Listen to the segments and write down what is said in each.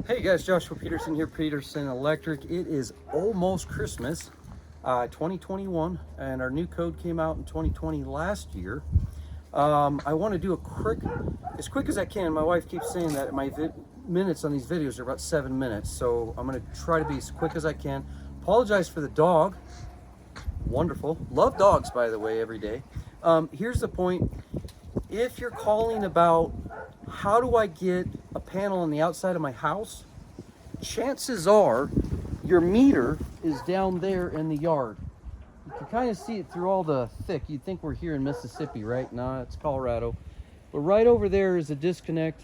Hey guys, Joshua Peterson here, Peterson Electric. It is almost Christmas, 2021, and our new code came out in 2020 last year. I want to do as quick as I can. My wife keeps saying that my minutes on these videos are about 7 minutes, so I'm going to try to be as quick as I can. Apologize for the dog. Wonderful. Love dogs, by the way, every day. Here's the point. If you're calling about how do I get a panel on the outside of my house, chances are your meter is down there in the yard. You can kind of see it through all the thick. You'd think we're here in Mississippi, right? No, it's Colorado. But right over there is a disconnect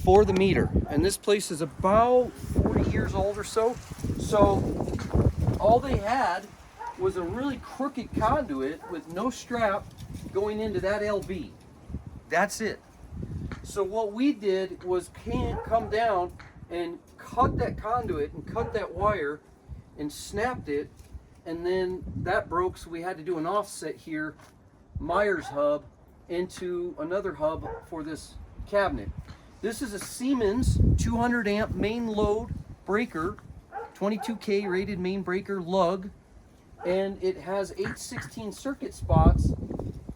for the meter. And this place is about 40 years old or so. So all they had was a really crooked conduit with no strap going into that LV. That's it. So what we did was come down and cut that conduit and cut that wire and snapped it, and then that broke, so we had to do an offset here, Myers hub, into another hub for this cabinet. This is a Siemens 200 amp main load breaker, 22K rated main breaker lug, and it has 816 circuit spots,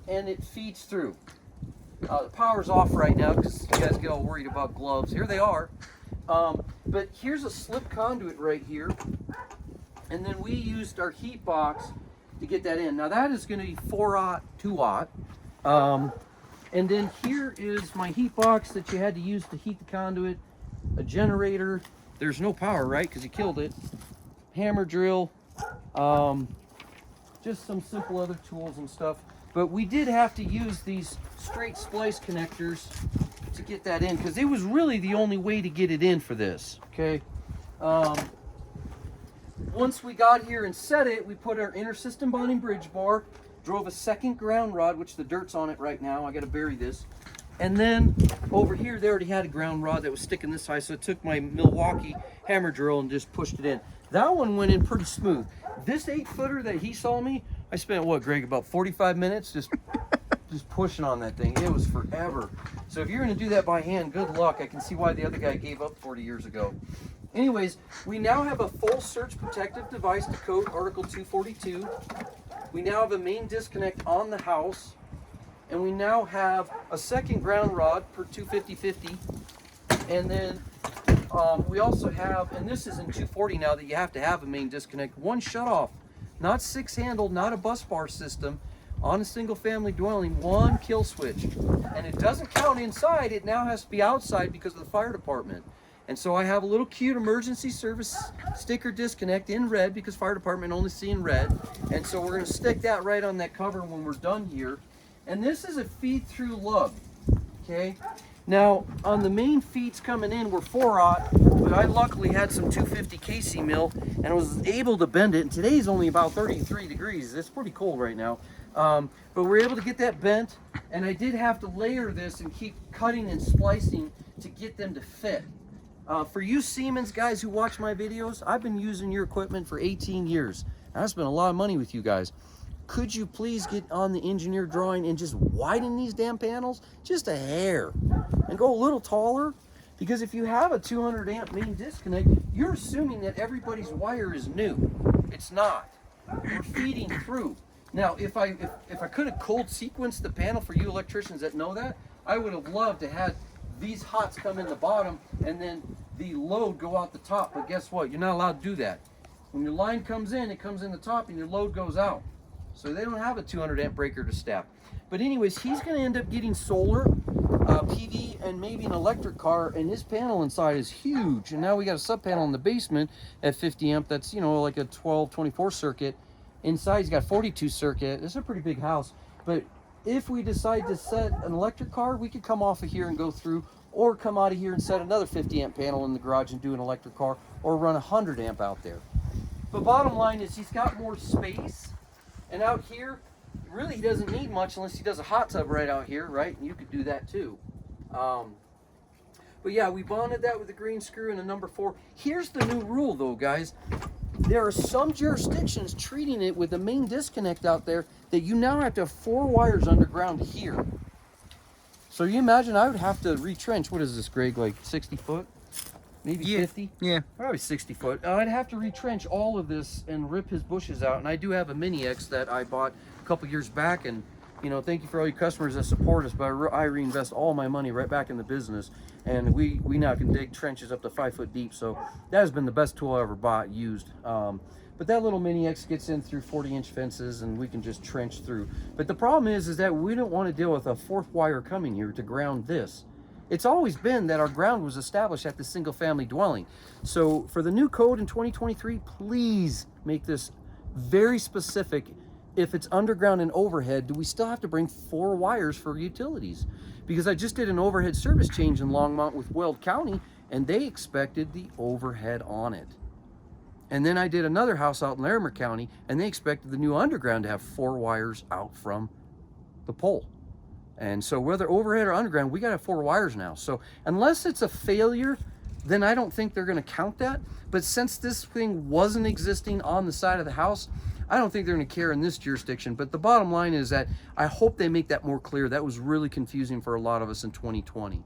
and it feeds through. The power's off right now because you guys get all worried about gloves. Here they are. But here's a slip conduit right here. And then we used our heat box to get that in. Now that is going to be 4-aught, 2-aught. And then here is my heat box that you had to use to heat the conduit. A generator. There's no power, right? Because you killed it. Hammer drill. Just some simple other tools and stuff. But we did have to use these straight splice connectors to get that in, because it was really the only way to get it in for this, okay? Once we got here and set it, we put our inner system bonding bridge bar, drove a second ground rod, which the dirt's on it right now. I got to bury this. And then over here, they already had a ground rod that was sticking this high, so I took my Milwaukee hammer drill and just pushed it in. That one went in pretty smooth. This 8-footer that he saw me, I spent, what, Greg, about 45 minutes just pushing on that thing. It was forever. So if you're going to do that by hand, good luck. I can see why the other guy gave up 40 years ago. Anyways, we now have a full surge protective device to code Article 242. We now have a main disconnect on the house. And we now have a second ground rod per 250/50. And then we also have, and this is in 240 now that you have to have a main disconnect, one shutoff. Not 6-handle, not a bus bar system. On a single family dwelling, one kill switch. And it doesn't count inside, it now has to be outside because of the fire department. And so I have a little cute emergency service sticker disconnect in red because fire department only see in red. And so we're gonna stick that right on that cover when we're done here. And this is a feed through lug, okay? Now, on the main feeds coming in were 4-aught, but I luckily had some 250 KC mill and was able to bend it. And today's only about 33 degrees. It's pretty cold right now. But we're able to get that bent, and I did have to layer this and keep cutting and splicing to get them to fit. For you Siemens guys who watch my videos, I've been using your equipment for 18 years. And I spent a lot of money with you guys. Could you please get on the engineer drawing and just widen these damn panels just a hair and go a little taller? Because if you have a 200 amp main disconnect, you're assuming that everybody's wire is new. It's not. We're feeding through. Now, if I could have cold sequenced the panel for you electricians that know that, I would have loved to have these hots come in the bottom and then the load go out the top. But guess what? You're not allowed to do that. When your line comes in, it comes in the top and your load goes out. So they don't have a 200 amp breaker to step. But anyways, he's going to end up getting solar, PV, and maybe an electric car, and his panel inside is huge. And now we got a sub panel in the basement at 50 amp that's, you know, like a 12-24 circuit. Inside he's got 42 circuit. It's a pretty big house. But if we decide to set an electric car, we could come off of here and go through, or come out of here and set another 50 amp panel in the garage and do an electric car, or run 100 amp out there. But bottom line is he's got more space. And out here, really he doesn't need much unless he does a hot tub right out here, right? And you could do that too. But yeah, we bonded that with a green screw and a number 4. Here's the new rule though, guys. There are some jurisdictions treating it with the main disconnect out there that you now have to have 4 wires underground here. So you imagine I would have to retrench, what is this, Greg, like 60 foot? maybe Yeah. 50? Yeah. Probably 60 foot. I'd have to retrench all of this and rip his bushes out. And I do have a Mini X that I bought a couple years back. And, you know, thank you for all you customers that support us, but I reinvest all my money right back in the business. And we now can dig trenches up to 5 foot deep. So that has been the best tool I ever bought, used. But that little Mini X gets in through 40-inch fences, and we can just trench through. But the problem is that we don't want to deal with a fourth wire coming here to ground this. It's always been that our ground was established at the single family dwelling. So for the new code in 2023, please make this very specific. If it's underground and overhead, do we still have to bring 4 wires for utilities? Because I just did an overhead service change in Longmont with Weld County, and they expected the overhead on it. And then I did another house out in Larimer County, and they expected the new underground to have 4 wires out from the pole. And so whether overhead or underground, we got to have 4 wires now. So unless it's a failure, then I don't think they're going to count that. But since this thing wasn't existing on the side of the house, I don't think they're going to care in this jurisdiction. But the bottom line is that I hope they make that more clear. That was really confusing for a lot of us in 2020.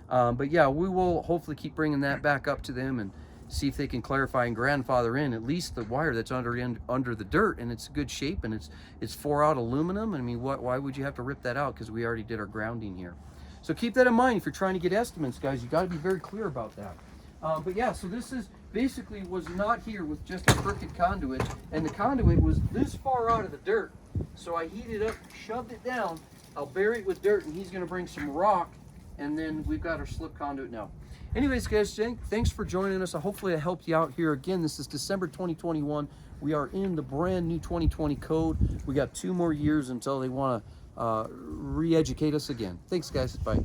But yeah, we will hopefully keep bringing that back up to them and see if they can clarify and grandfather in at least the wire that's under the dirt, and it's good shape, and it's 4-aught aluminum. I mean, why would you have to rip that out? Because we already did our grounding here. So keep that in mind if you're trying to get estimates, guys. You got to be very clear about that. But yeah, so this is basically was not here with just a crooked conduit, and the conduit was this far out of the dirt. So I heated up, shoved it down. I'll bury it with dirt, and he's going to bring some rock, and then we've got our slip conduit now. Anyways, guys, thanks for joining us. Hopefully I helped you out here. Again, this is December 2021. We are in the brand new 2020 code. We got 2 more years until they want to re-educate us again. Thanks, guys. Bye.